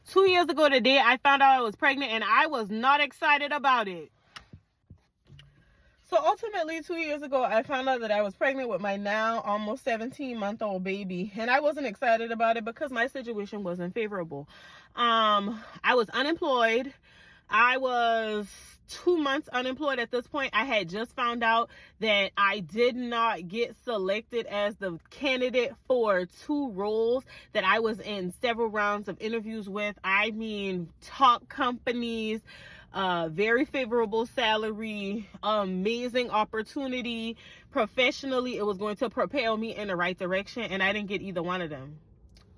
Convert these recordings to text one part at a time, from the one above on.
2 years ago today, I found out I was pregnant, and I was not excited about it. So ultimately, 2 years ago, I found out that I was pregnant with my now almost 17-month-old baby. And I wasn't excited about it because my situation wasn't favorable. I was unemployed. I was 2 months unemployed at this point. I had just found out that I did not get selected as the candidate for 2 roles that I was in several rounds of interviews with. I mean, top companies, very favorable salary, amazing opportunity. Professionally, it was going to propel me in the right direction, and I didn't get either one of them.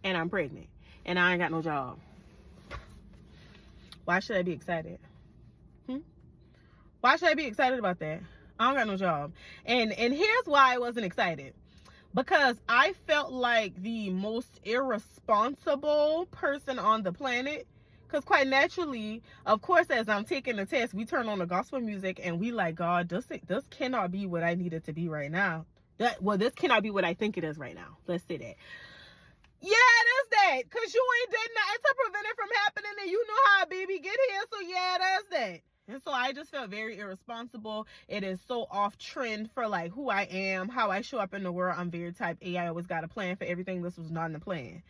And I'm pregnant, and I ain't got no job. Why should I be excited? Why should I be excited about that? I don't got no job. And here's why I wasn't excited. Because I felt like the most irresponsible person on the planet. Because quite naturally, of course, as I'm taking the test, we turn on the gospel music and we like, God, this cannot be what I need it to be right now. This cannot be what I think it is right now. Let's say that. Yeah, it is that. Because you ain't did nothing to prevent it from happening, and you know how a baby get here. So yeah, it is that. And so I just felt very irresponsible. It is so off trend for like who I am, how I show up in the world. I'm very type A. I always got a plan for everything. This was not in the plan.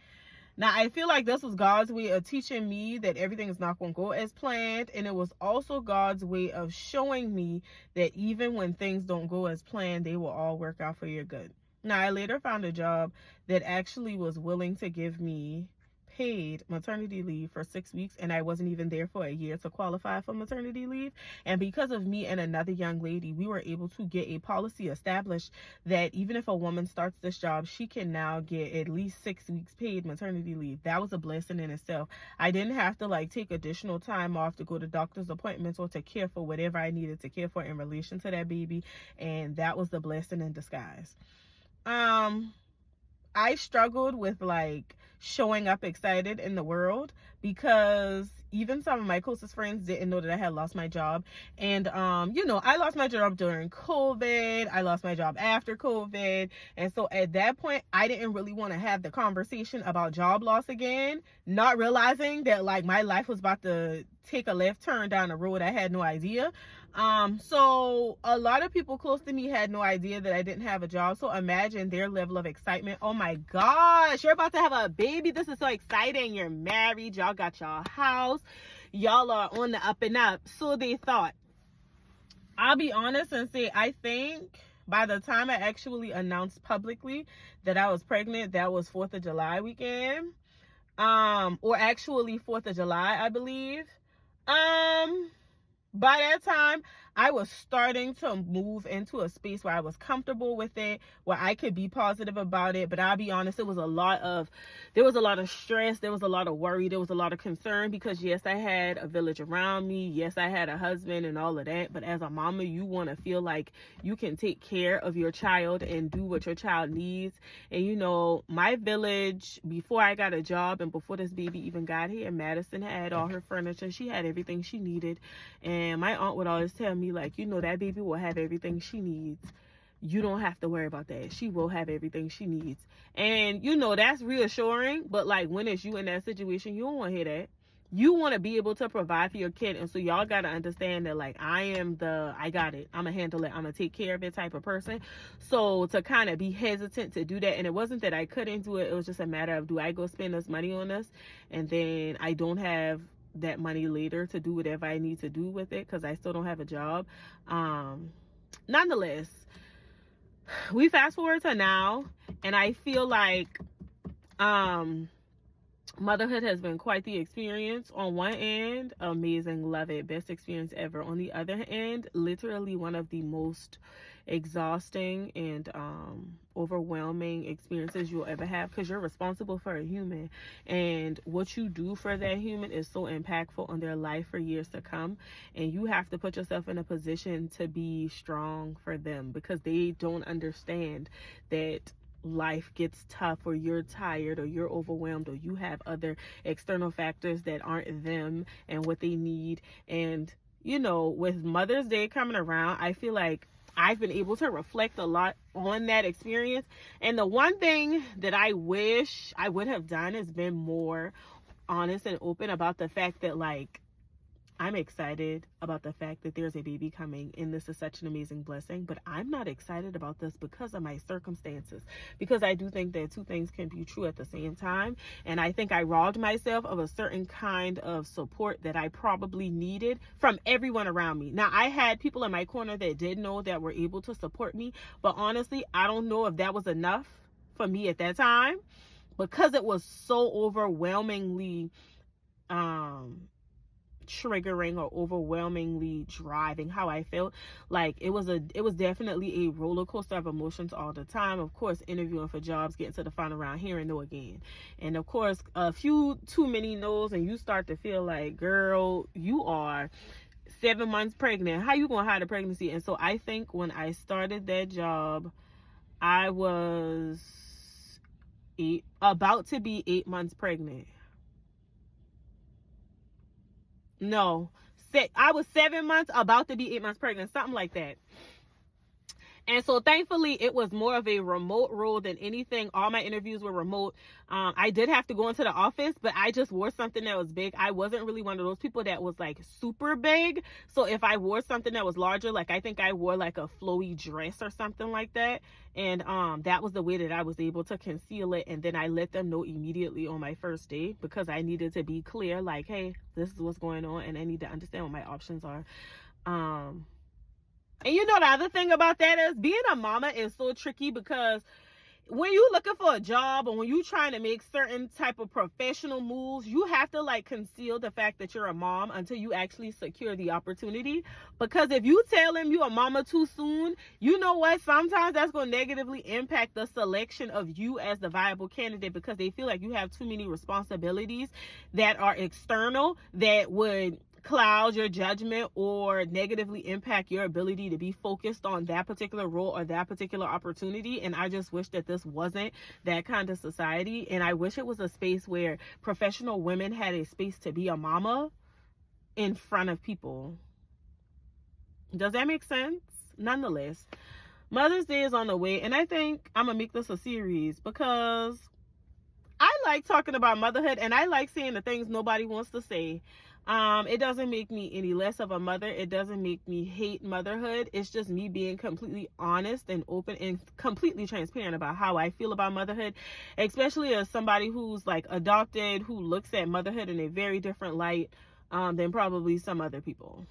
Now, I feel like this was God's way of teaching me that everything is not going to go as planned. And it was also God's way of showing me that even when things don't go as planned, they will all work out for your good. Now, I later found a job that actually was willing to give me paid maternity leave for 6 weeks, and I wasn't even there for a year to qualify for maternity leave. And because of me and another young lady, we were able to get a policy established that even if a woman starts this job, she can now get at least 6 weeks paid maternity leave. That was a blessing in itself. I didn't have to like take additional time off to go to doctor's appointments or to care for whatever I needed to care for in relation to that baby, and that was the blessing in disguise. I struggled with like showing up excited in the world because even some of my closest friends didn't know that I had lost my job. And, I lost my job during COVID. I lost my job after COVID. And so at that point, I didn't really want to have the conversation about job loss again, not realizing that like my life was about to take a left turn down a road I had no idea. So a lot of people close to me had no idea that I didn't have a job. So imagine their level of excitement. Oh my gosh, you're about to have a baby. This is so exciting. You're married. Y'all got your house. Y'all are on the up and up. So they thought. I'll be honest and say, I think by the time I actually announced publicly that I was pregnant, that was 4th of July weekend. Or actually 4th of July, I believe. By that time, I was starting to move into a space where I was comfortable with it, where I could be positive about it. But I'll be honest, there was a lot of stress. There was a lot of worry. There was a lot of concern because yes, I had a village around me. Yes, I had a husband and all of that. But as a mama, you want to feel like you can take care of your child and do what your child needs. And my village, before I got a job and before this baby even got here, Madison had all her furniture. She had everything she needed. And my aunt would always tell me, like, that baby will have everything she needs. You don't have to worry about that. She will have everything she needs. And, that's reassuring. But, like, when it's you in that situation, you don't want to hear that. You want to be able to provide for your kid. And so y'all got to understand that, like, I got it. I'm going to handle it. I'm going to take care of it type of person. So to kind of be hesitant to do that. And it wasn't that I couldn't do it. It was just a matter of, do I go spend this money on this? And then I don't have that money later to do whatever I need to do with it because I still don't have a job. Nonetheless, we fast forward to now, and I feel like motherhood has been quite the experience. On one end, amazing, love it, best experience ever. On the other end, literally one of the most exhausting and overwhelming experiences you'll ever have, because you're responsible for a human, and what you do for that human is so impactful on their life for years to come. And you have to put yourself in a position to be strong for them, because they don't understand that life gets tough, or you're tired, or you're overwhelmed, or you have other external factors that aren't them and what they need. And with Mother's Day coming around, I feel like I've been able to reflect a lot on that experience. And the one thing that I wish I would have done is been more honest and open about the fact that, like, I'm excited about the fact that there's a baby coming, and this is such an amazing blessing, but I'm not excited about this because of my circumstances, because I do think that two things can be true at the same time. And I think I robbed myself of a certain kind of support that I probably needed from everyone around me. Now, I had people in my corner that did know, that were able to support me, but honestly, I don't know if that was enough for me at that time, because it was so overwhelmingly triggering or overwhelmingly driving how I felt. Like, it was definitely a roller coaster of emotions all the time. Of course, interviewing for jobs, getting to the final round, hearing no again, and of course a few too many no's, and you start to feel like, girl, you are 7 months pregnant, how you gonna hide a pregnancy? And so I think when I started that job, I was about to be 8 months pregnant. No, I was 7 months, about to be 8 months pregnant, something like that. And so thankfully, it was more of a remote role than anything. All my interviews were remote. I did have to go into the office, but I just wore something that was big. I wasn't really one of those people that was like super big. So if I wore something that was larger, like I think I wore like a flowy dress or something like that. And that was the way that I was able to conceal it. And then I let them know immediately on my first day, because I needed to be clear, like, hey, this is what's going on, and I need to understand what my options are. And you know, the other thing about that is, being a mama is so tricky, because when you looking for a job, or when you trying to make certain type of professional moves, you have to like conceal the fact that you're a mom until you actually secure the opportunity. Because if you tell them you a mama too soon, you know what, sometimes that's going to negatively impact the selection of you as the viable candidate, because they feel like you have too many responsibilities that are external, that would cloud your judgment or negatively impact your ability to be focused on that particular role or that particular opportunity. And I just wish that this wasn't that kind of society. And I wish it was a space where professional women had a space to be a mama in front of people. Does that make sense? Nonetheless, Mother's Day is on the way, and I think I'm gonna make this a series, because I like talking about motherhood, and I like saying the things nobody wants to say. It doesn't make me any less of a mother. It doesn't make me hate motherhood. It's just me being completely honest and open and completely transparent about how I feel about motherhood, especially as somebody who's like adopted, who looks at motherhood in a very different light than probably some other people.